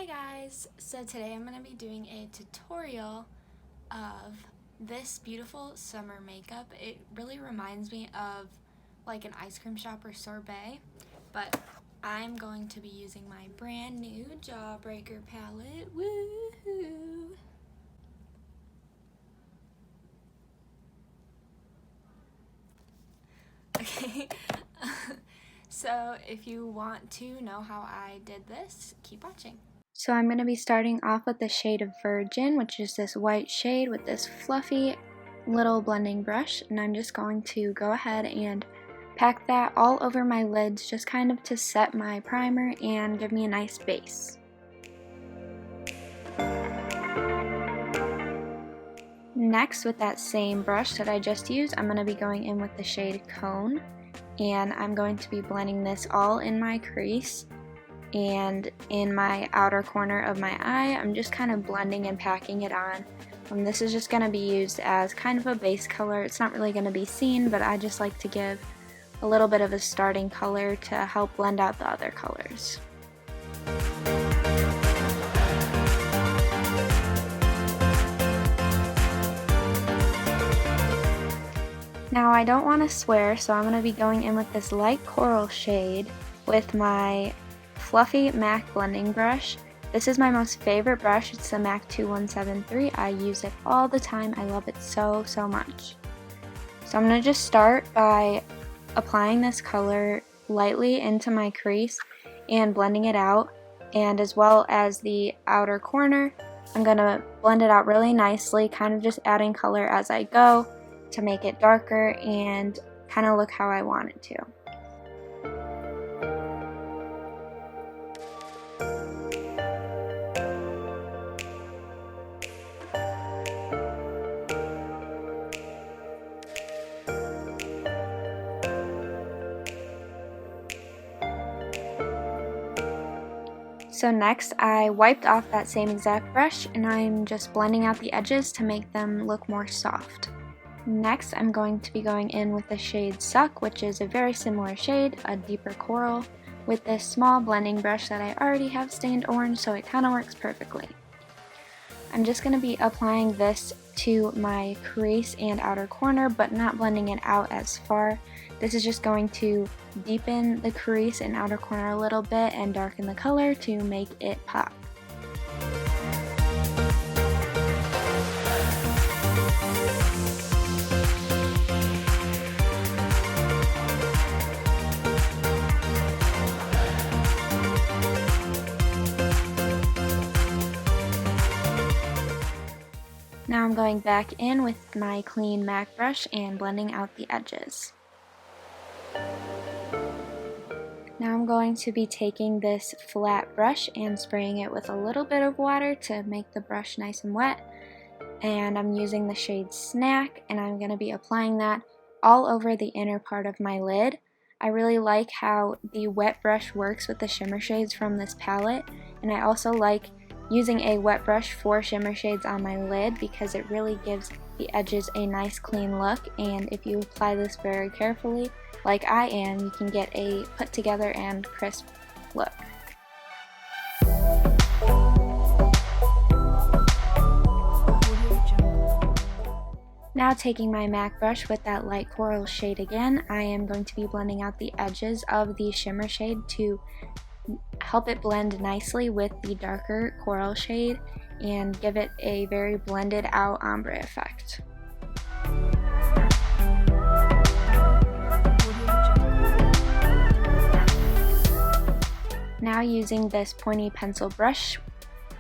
Hi guys! So today I'm going to be doing a tutorial of this beautiful summer makeup. It really reminds me of like an ice cream shop or sorbet, but I'm going to be using my brand new Jawbreaker palette. Woohoo! Okay, so if you want to know how I did this, keep watching. So I'm going to be starting off with the shade of Virgin, which is this white shade with this fluffy little blending brush, and I'm just going to go ahead and pack that all over my lids just kind of to set my primer and give me a nice base. Next, with that same brush that I just used, I'm going to be going in with the shade Cone, and I'm going to be blending this all in my crease and in my outer corner of my eye. I'm just kind of blending and packing it on. This is just going to be used as kind of a base color. It's not really going to be seen, but I just like to give a little bit of a starting color to help blend out the other colors. Now I don't want to swear, so I'm going to be going in with this light coral shade with my fluffy MAC blending brush. This is my most favorite brush. It's the MAC 2173. I use it all the time. I love it so much. So I'm going to just start by applying this color lightly into my crease and blending it out, and as well as the outer corner. I'm going to blend it out really nicely, kind of just adding color as I go to make it darker and kind of look how I want it to. So next, I wiped off that same exact brush and I'm just blending out the edges to make them look more soft. Next, I'm going to be going in with the shade Suck, which is a very similar shade, a deeper coral, with this small blending brush that I already have stained orange, so it kind of works perfectly. I'm just going to be applying this to my crease and outer corner, but not blending it out as far. This is just going to deepen the crease and outer corner a little bit and darken the color to make it pop. Now I'm going back in with my clean MAC brush and blending out the edges. Now I'm going to be taking this flat brush and spraying it with a little bit of water to make the brush nice and wet. And I'm using the shade Snack, and I'm going to be applying that all over the inner part of my lid. I really like how the wet brush works with the shimmer shades from this palette, and I also like using a wet brush for shimmer shades on my lid because it really gives the edges a nice clean look, and if you apply this very carefully like I am, you can get a put together and crisp look. Now taking my MAC brush with that light coral shade again, I am going to be blending out the edges of the shimmer shade to help it blend nicely with the darker coral shade and give it a very blended out ombre effect. Now using this pointy pencil brush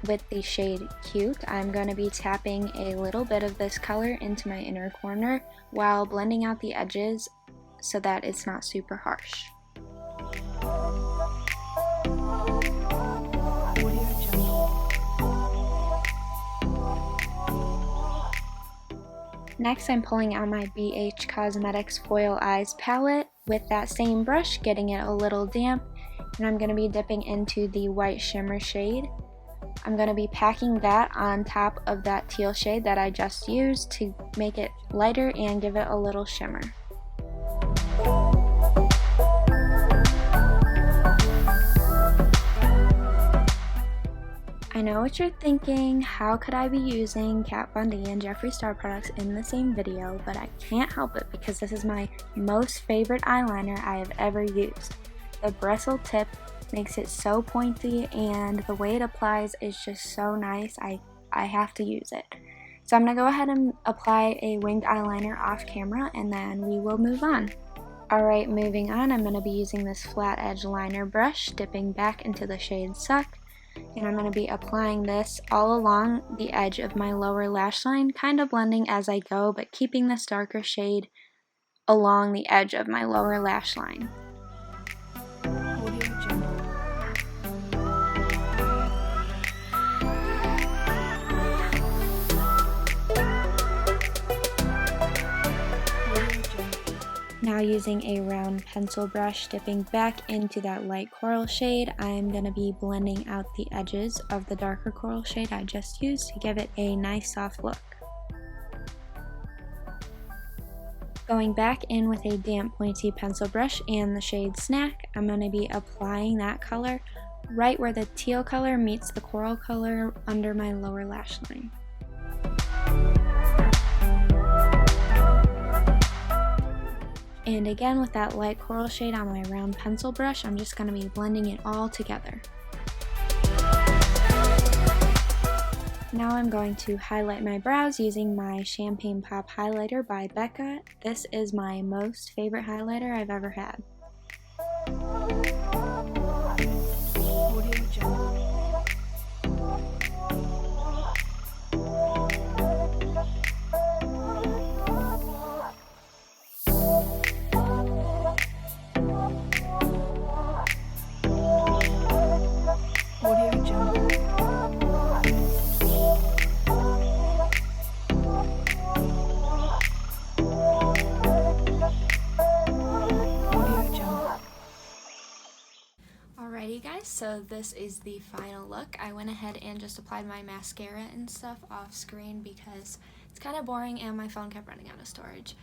with the shade Cute, I'm going to be tapping a little bit of this color into my inner corner while blending out the edges so that it's not super harsh. Next, I'm pulling out my BH Cosmetics Foil Eyes palette with that same brush, getting it a little damp, and I'm going to be dipping into the white shimmer shade. I'm going to be packing that on top of that teal shade that I just used to make it lighter and give it a little shimmer. I know what you're thinking, how could I be using Kat Von D and Jeffree Star products in the same video, but I can't help it because this is my most favorite eyeliner I have ever used. The bristle tip makes it so pointy and the way it applies is just so nice, I have to use it. So I'm going to go ahead and apply a winged eyeliner off camera and then we will move on. Alright, moving on, I'm going to be using this flat edge liner brush, dipping back into the shade Suck. And I'm going to be applying this all along the edge of my lower lash line, kind of blending as I go, but keeping this darker shade along the edge of my lower lash line. Now using a round pencil brush, dipping back into that light coral shade, I'm going to be blending out the edges of the darker coral shade I just used to give it a nice soft look. Going back in with a damp pointy pencil brush and the shade Snack, I'm going to be applying that color right where the teal color meets the coral color under my lower lash line. And again with that light coral shade on my round pencil brush, I'm just going to be blending it all together. Now I'm going to highlight my brows using my Champagne Pop highlighter by Becca. This is my most favorite highlighter I've ever had. Alrighty guys, so this is the final look. I went ahead and just applied my mascara and stuff off screen because it's kind of boring and my phone kept running out of storage.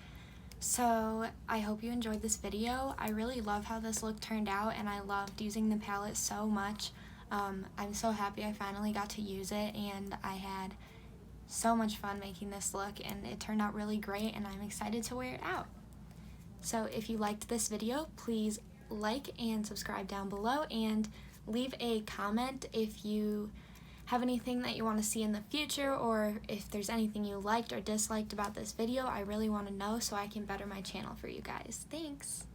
So I hope you enjoyed this video. I really love how this look turned out and I loved using the palette so much. I'm so happy I finally got to use it and I had so much fun making this look and it turned out really great and I'm excited to wear it out. So if you liked this video, please like and subscribe down below and leave a comment if you have anything that you want to see in the future or if there's anything you liked or disliked about this video. I really want to know so I can better my channel for you guys. Thanks!